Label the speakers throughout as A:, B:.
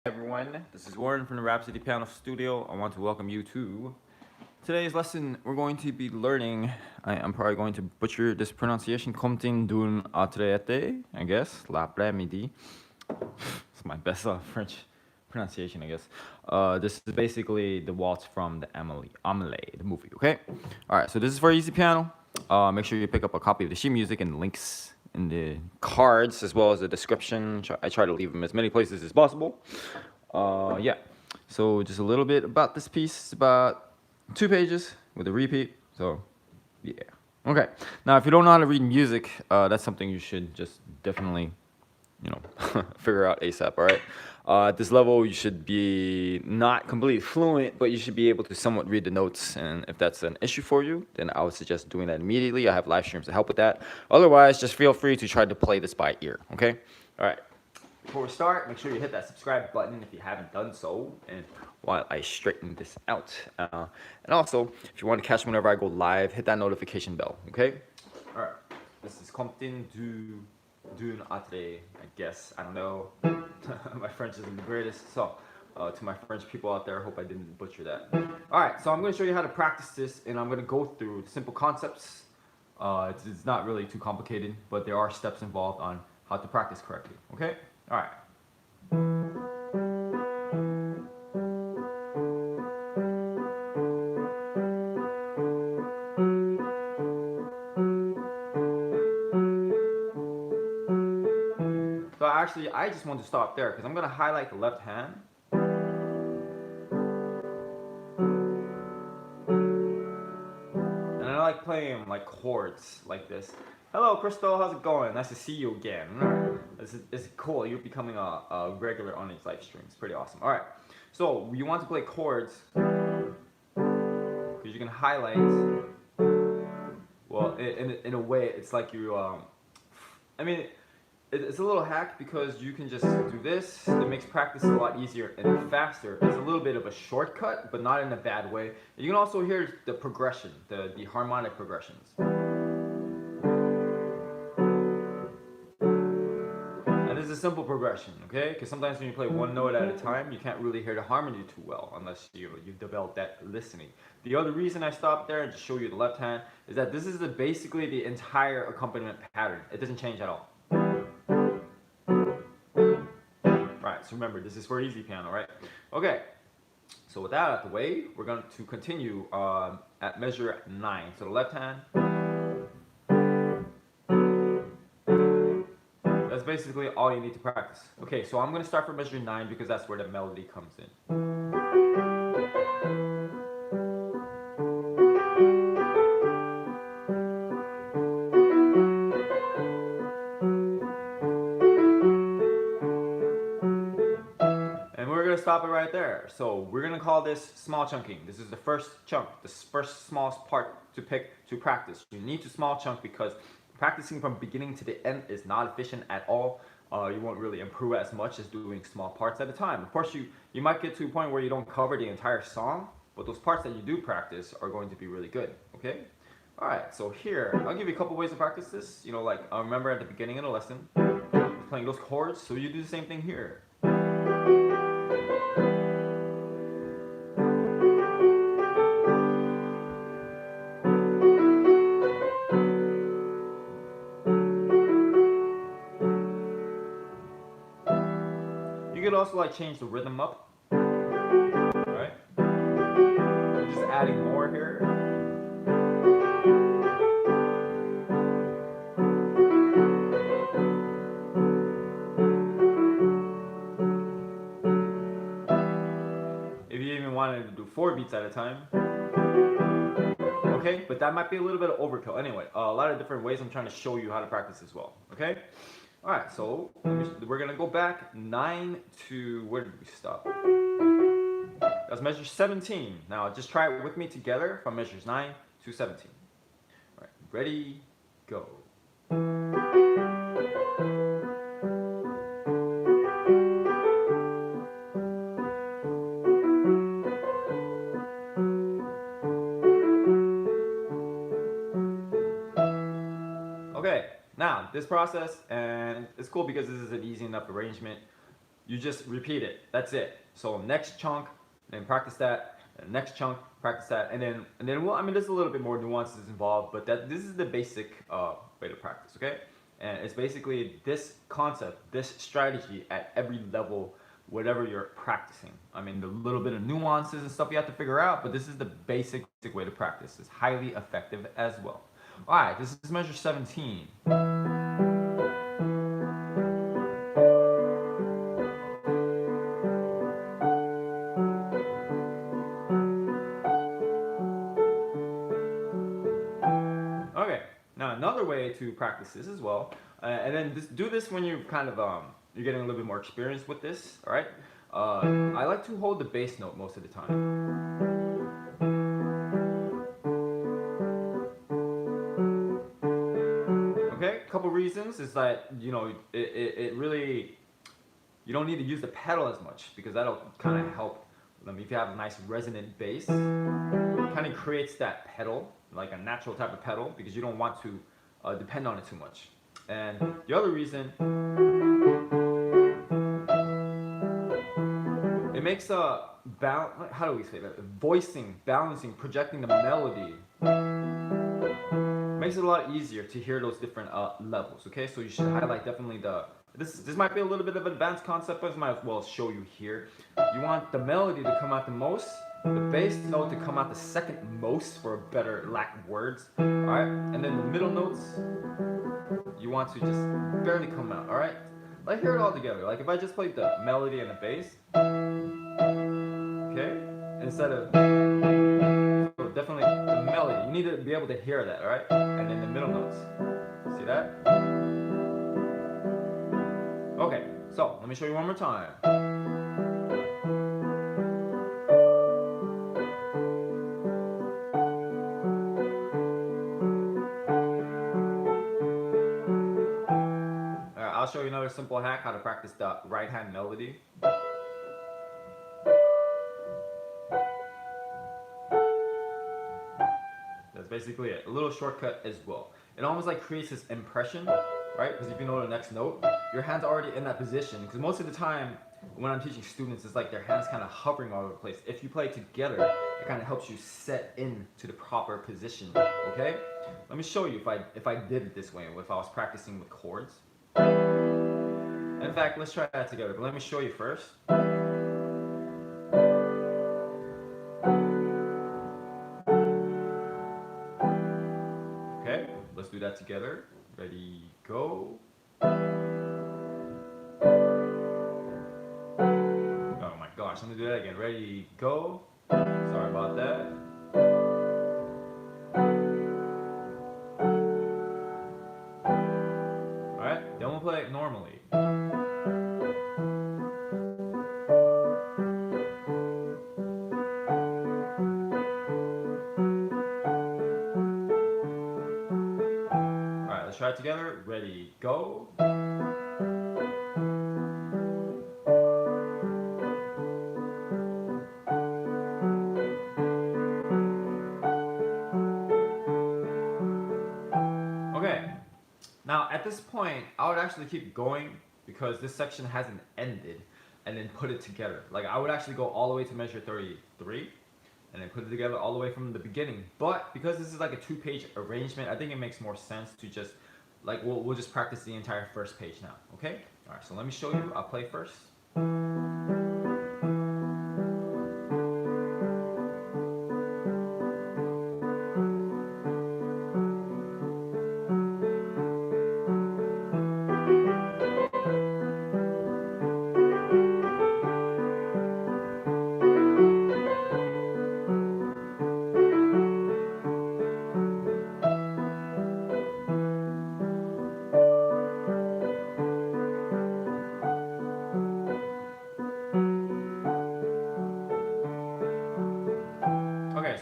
A: Everyone, this is Warren from the Rhapsody Piano Studio. I want to welcome you to today's lesson. We're going to be learning, I'm probably going to butcher this pronunciation, Comptine d'un autre, I guess, l'après-midi. It's my best French pronunciation, I guess. This is basically the waltz from the Amelie, the movie, okay? Alright, so this is for easy piano. Make sure you pick up a copy of the sheet music and links in the cards as well as the description. I try to leave them as many places as possible. Yeah, so just a little bit about this piece. It's about 2 pages with a repeat. So, yeah. Okay. Now, if you don't know how to read music, that's something you should just definitely, figure out ASAP. All right. At this level, you should be not completely fluent, but you should be able to somewhat read the notes. And if that's an issue for you, then I would suggest doing that immediately. I have live streams to help with that. Otherwise, just feel free to try to play this by ear. Okay. All right. Before we start, make sure you hit that subscribe button if you haven't done so, and while I straighten this out. And also, if you want to catch me whenever I go live, hit that notification bell, okay? All right, this is Comptine d'un autre, I guess. I don't know. My French isn't the greatest, so to my French people out there, I hope I didn't butcher that. All right, so I'm going to show you how to practice this, and I'm going to go through simple concepts. It's not really too complicated, but there are steps involved on how to practice correctly, okay? All right. So actually, I just want to stop there because I'm going to highlight the left hand. And I like playing like chords like this. Hello, Crystal. How's it going? Nice to see you again. All right. This is cool. You're becoming a regular on these live streams. Pretty awesome. All right. So you want to play chords because you can highlight. Well, in a way, it's like you. I mean, it's a little hack because you can just do this. It makes practice a lot easier and faster. It's a little bit of a shortcut, but not in a bad way. You can also hear the progression, the harmonic progressions. And this is a simple progression, okay? Because sometimes when you play one note at a time, you can't really hear the harmony too well unless you've developed that listening. The other reason I stopped there and just show you the left hand is that this is basically the entire accompaniment pattern. It doesn't change at all. Right, so remember, this is for easy piano, right? Okay, so with that out of the way, we're going to continue at measure 9. So the left hand. That's basically all you need to practice. Okay, so I'm going to start from measure 9 because that's where the melody comes in. Stop it right there. So we're gonna call this small chunking. This is the first chunk, the first smallest part to pick to practice. You need to small chunk because practicing from beginning to the end is not efficient at all. You won't really improve as much as doing small parts at a time. Of course, you might get to a point where you don't cover the entire song, but those parts that you do practice are going to be really good. Okay. All right. So here, I'll give you a couple ways to practice this. Like remember at the beginning of the lesson, playing those chords. So you do the same thing here. You could also like change the rhythm up, right? Just adding more here. If you even wanted to do 4 beats at a time. Okay, but that might be a little bit of overkill. Anyway, a lot of different ways I'm trying to show you how to practice as well. Okay? All right, so we're going to go back 9 to, where did we stop? That's measure 17. Now, just try it with me together from measures 9 to 17. All right, ready, go. Okay, now this process, and it's cool because this is an easy enough arrangement. you just repeat it. That's it. So next chunk, then practice that. And next chunk, practice that, and then well, I mean, there's a little bit more nuances involved, but this is the basic way to practice. Okay, and it's basically this concept, this strategy at every level, whatever you're practicing. I mean, the little bit of nuances and stuff you have to figure out, but this is the basic way to practice. It's highly effective as well. All right, this is measure 17. Okay, now another way to practice this as well, and then do this when you're kind of you're getting a little bit more experience with this. All right, I like to hold the bass note most of the time. Okay, a couple reasons is that it really, you don't need to use the pedal as much because that'll kind of help. If you have a nice resonant bass, it kind of creates that pedal, like a natural type of pedal, because you don't want to depend on it too much. And the other reason, it makes how do we say that? Voicing, balancing, projecting the melody makes it a lot easier to hear those different levels. Okay, so you should highlight definitely this might be a little bit of an advanced concept, but I might as well show you here. You want the melody to come out the most, the bass note to come out the second most, for a better lack of words. All right, and then the middle notes you want to just barely come out. All right, like hear it all together. Like if I just played the melody and the bass, okay, instead of definitely the melody. You need to be able to hear that, all right? And then the middle notes. See that? Okay, so let me show you one more time. All right, I'll show you another simple hack how to practice the right hand melody. That's basically it. A little shortcut as well. It almost like creates this impression, right? Because if you know the next note, your hand's already in that position. Because most of the time, when I'm teaching students, it's like their hands kind of hovering all over the place. If you play together, it kind of helps you set into the proper position. Okay? Let me show you if I did it this way, if I was practicing with chords. In fact, let's try that together. But let me show you first. Let's do that together. Ready, go. Oh my gosh, let me do that again. Ready, go. Sorry about that. Alright, then we'll play it normally. Let's try it together. Ready, go. Okay, now at this point, I would actually keep going because this section hasn't ended, and then put it together. Like I would actually go all the way to measure 33. And then put it together all the way from the beginning. But because this is like a 2-page arrangement, I think it makes more sense to just like we'll just practice the entire first page now. Okay? All right. So let me show you. I'll play first.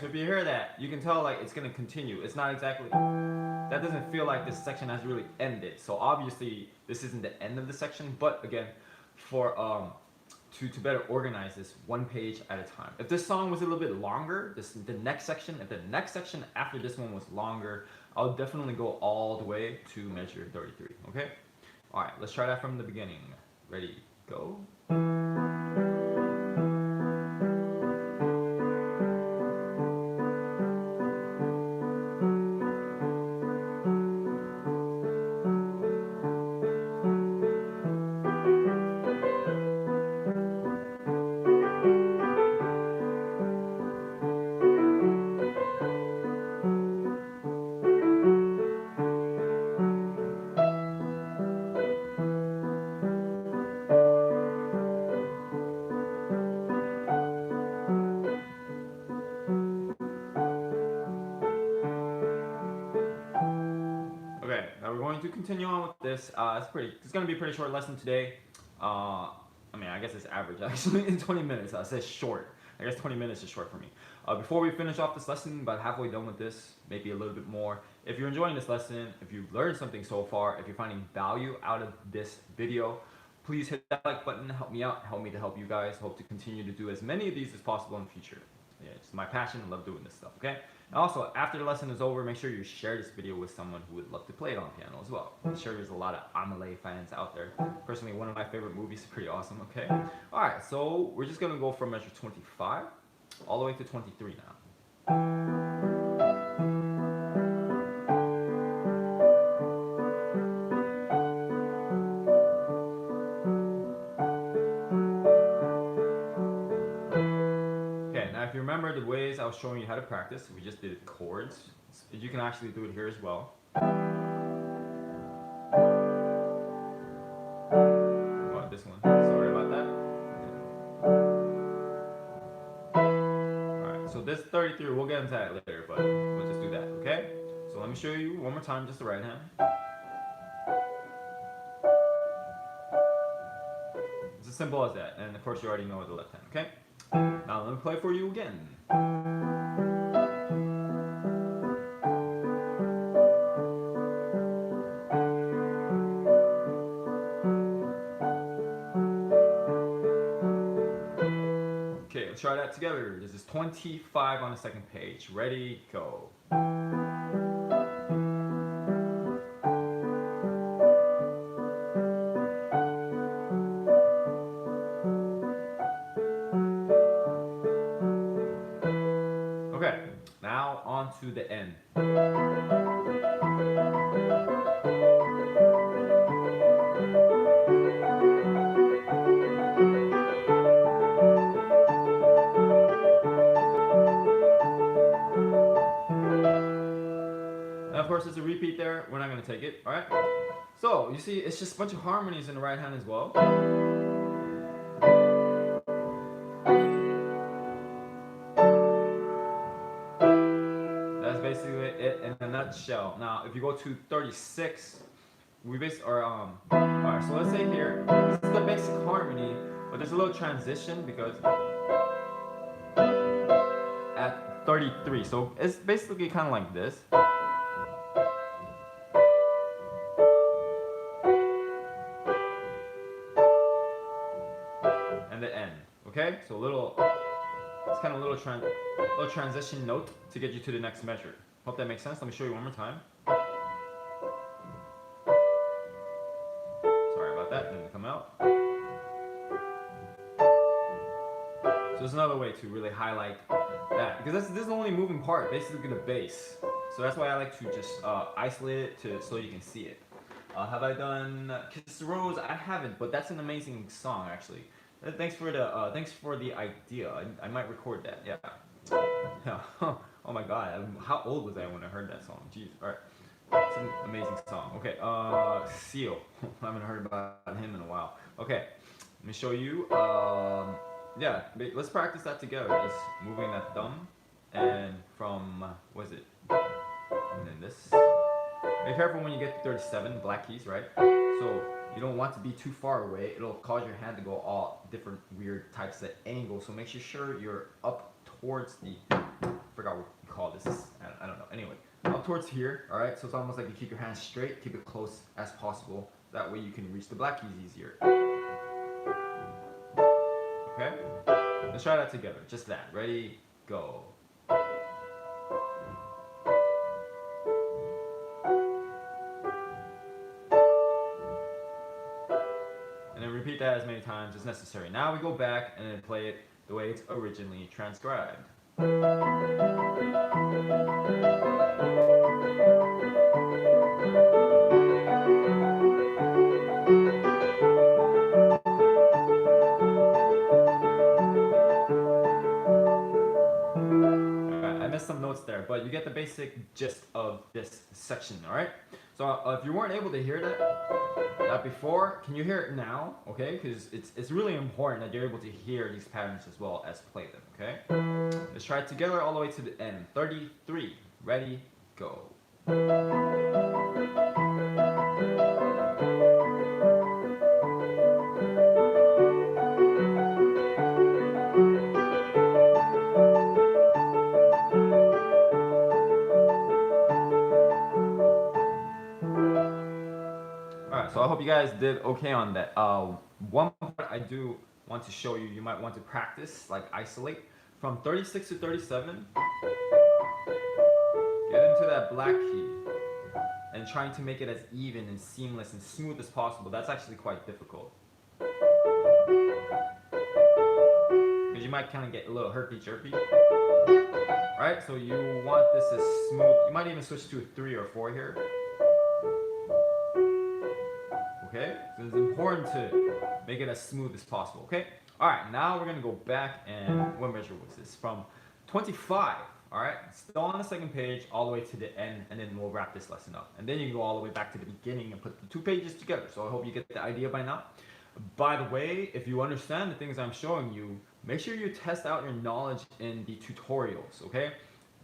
A: So if you hear that, you can tell like it's gonna continue. It's not exactly, that doesn't feel like this section has really ended. So obviously this isn't the end of the section, but again, for to better organize this 1 page at a time. If this song was a little bit longer, if the next section after this one was longer, I'll definitely go all the way to measure 33. Okay? All right, let's try that from the beginning. Ready, go. Okay, now we're going to continue on with this. It's gonna be a pretty short lesson today. I mean, I guess it's average actually in 20 minutes. I said short. I guess 20 minutes is short for me. Before we finish off this lesson, about halfway done with this, maybe a little bit more. If you're enjoying this lesson, if you've learned something so far, if you're finding value out of this video, please hit that like button, help me out, help me to help you guys. Hope to continue to do as many of these as possible in the future. Yeah, it's my passion. I love doing this stuff, okay? And also, after the lesson is over, make sure you share this video with someone who would love to play it on piano as well. I'm sure there's a lot of Amelie fans out there. Personally, one of my favorite movies, pretty awesome, okay? Alright, so we're just gonna go from measure 25 all the way to 23 now. If you remember the ways I was showing you how to practice, we just did chords. You can actually do it here as well. Oh, this one. Sorry about that. Alright, so this 33, we'll get into that later, but we'll just do that, okay? So let me show you one more time, just the right hand. It's as simple as that, and of course you already know the left hand, okay? Now let me play for you again. Okay, let's try that together. This is 25 on the second page. Ready, go. Okay, now on to the end. And of course, there's a repeat there. We're not going to take it, alright? So, you see, it's just a bunch of harmonies in the right hand as well. That's basically it in a nutshell. Now, if you go to 36, alright, so let's say here, this is the basic harmony, but there's a little transition because at 33, so it's basically kind of like this. And the end, okay? So it's kind of a little transition note to get you to the next measure. Hope that makes sense. Let me show you one more time. Sorry about that, didn't come out. So there's another way to really highlight that, because this is the only moving part, basically the bass. So that's why I like to just isolate it so you can see it. Have I done Kiss the Rose? I haven't, but that's an amazing song actually. Thanks for the idea. I might record that. Yeah. Yeah. Oh my God. How old was I when I heard that song? Jeez. All right. It's an amazing song. Okay. Seal. I haven't heard about him in a while. Okay. Let me show you. Yeah. Let's practice that together. Just moving that thumb and from what is it? And then this. Be careful when you get to 37. Black keys, right? So you don't want to be too far away. It'll cause your hand to go all different weird types of angles. So make sure you're up towards the, I forgot what you call this. I don't know. Anyway, up towards here. All right. So it's almost like you keep your hand straight, keep it close as possible. That way you can reach the black keys easier. Okay. Let's try that together. Just that. Ready? Go. Repeat that as many times as necessary. Now we go back and then play it the way it's originally transcribed. Some notes there, but you get the basic gist of this section. All right, so if you weren't able to hear that before, can you hear it now? Okay, because it's really important that you're able to hear these patterns as well as play them. Okay, let's try it together all the way to the end. 33, ready, go. So I hope you guys did okay on that. One part I do want to show you, you might want to practice, like isolate. From 36 to 37, get into that black key and trying to make it as even and seamless and smooth as possible. That's actually quite difficult. Because you might kind of get a little herpy-jerpy. Right? So you want this as smooth. You might even switch to a 3 or 4 here. Okay, so it's important to make it as smooth as possible. Okay, all right, now we're gonna go back and what measure was this? From 25. All right, still on the second page, all the way to the end, and then we'll wrap this lesson up. And then you can go all the way back to the beginning and put the 2 pages together. So I hope you get the idea by now. By the way, if you understand the things I'm showing you, make sure you test out your knowledge in the tutorials. Okay,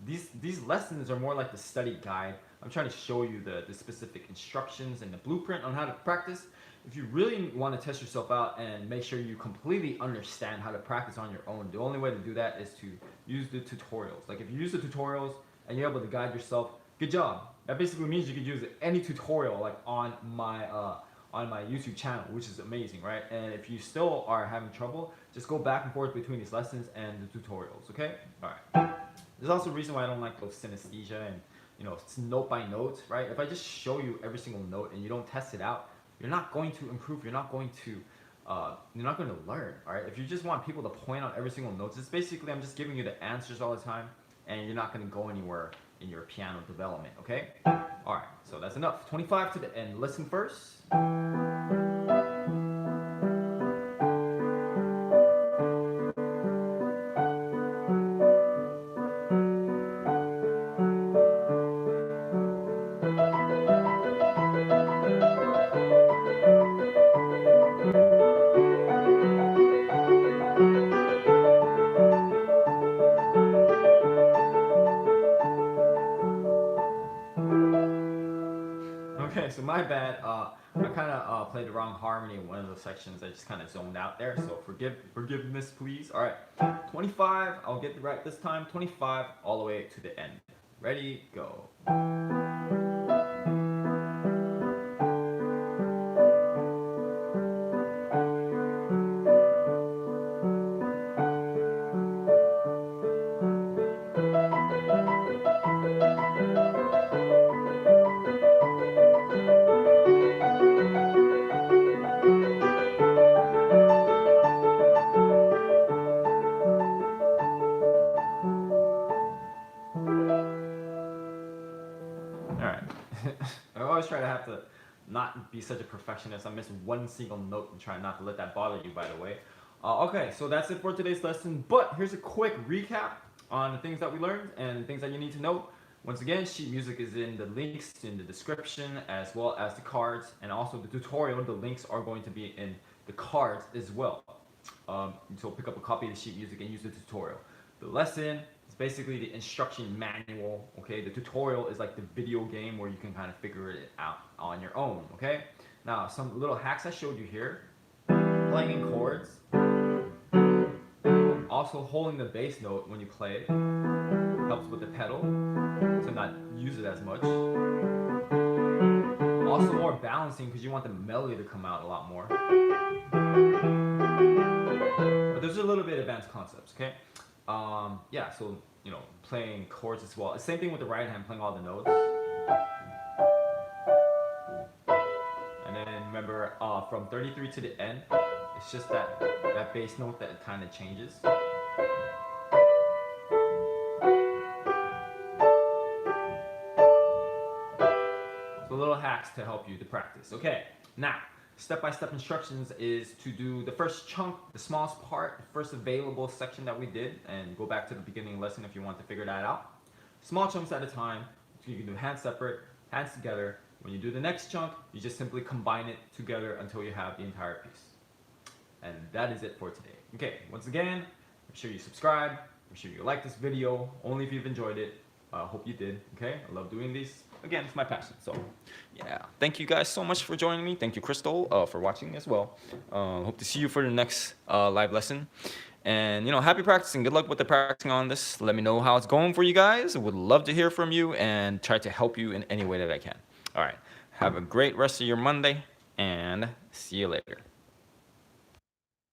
A: these lessons are more like the study guide. I'm trying to show you the specific instructions and the blueprint on how to practice. If you really want to test yourself out and make sure you completely understand how to practice on your own, the only way to do that is to use the tutorials. Like if you use the tutorials and you're able to guide yourself, good job. That basically means you could use any tutorial like on my YouTube channel, which is amazing, right? And if you still are having trouble, just go back and forth between these lessons and the tutorials, okay? All right. There's also a reason why I don't like those synesthesia and it's note by note, right? If I just show you every single note and you don't test it out, you're not going to improve. You're not going to learn, all right? If you just want people to point out every single note, it's basically I'm just giving you the answers all the time, and you're not going to go anywhere in your piano development, okay? All right, so that's enough. 25 to the end. Listen first. Okay, so my bad. I kind of played the wrong harmony in one of those sections. I just kind of zoned out there. So forgiveness, please. All right, 25. I'll get it right this time. 25 all the way to the end. Ready, go. I always try to have to not be such a perfectionist. I miss one single note and try not to let that bother you, by the way. Okay, so that's it for today's lesson. But here's a quick recap on the things that we learned and things that you need to know. Once again, sheet music is in the links in the description as well as the cards, and also the tutorial. The links are going to be in the cards as well. So pick up a copy of the sheet music and use the tutorial. The lesson is basically the instruction manual, okay? The tutorial is like the video game where you can kind of figure it out on your own, okay? Now, some little hacks I showed you here. Playing in chords. Also holding the bass note when you play it. Helps with the pedal to not use it as much. Also more balancing because you want the melody to come out a lot more. But there's a little bit of advanced concepts, okay? Yeah, so, playing chords as well. Same thing with the right hand, playing all the notes. And then remember, from 33 to the end, It's just that bass note that kind of changes. So little hacks to help you to practice. Okay, now step-by-step instructions is to do the first chunk, the smallest part, the first available section that we did, and go back to the beginning lesson if you want to figure that out. Small chunks at a time. So you can do hands separate, hands together. When you do the next chunk, you just simply combine it together until you have the entire piece. And that is it for today. Okay, once again, make sure you subscribe, make sure you like this video, only if you've enjoyed it. I hope you did, okay? I love doing these. Again, it's my passion, so yeah. Thank you guys so much for joining me. Thank you, Crystal, for watching as well. Hope to see you for the next live lesson. And, happy practicing. Good luck with the practicing on this. Let me know how it's going for you guys. I would love to hear from you and try to help you in any way that I can. All right. Have a great rest of your Monday, and see you later.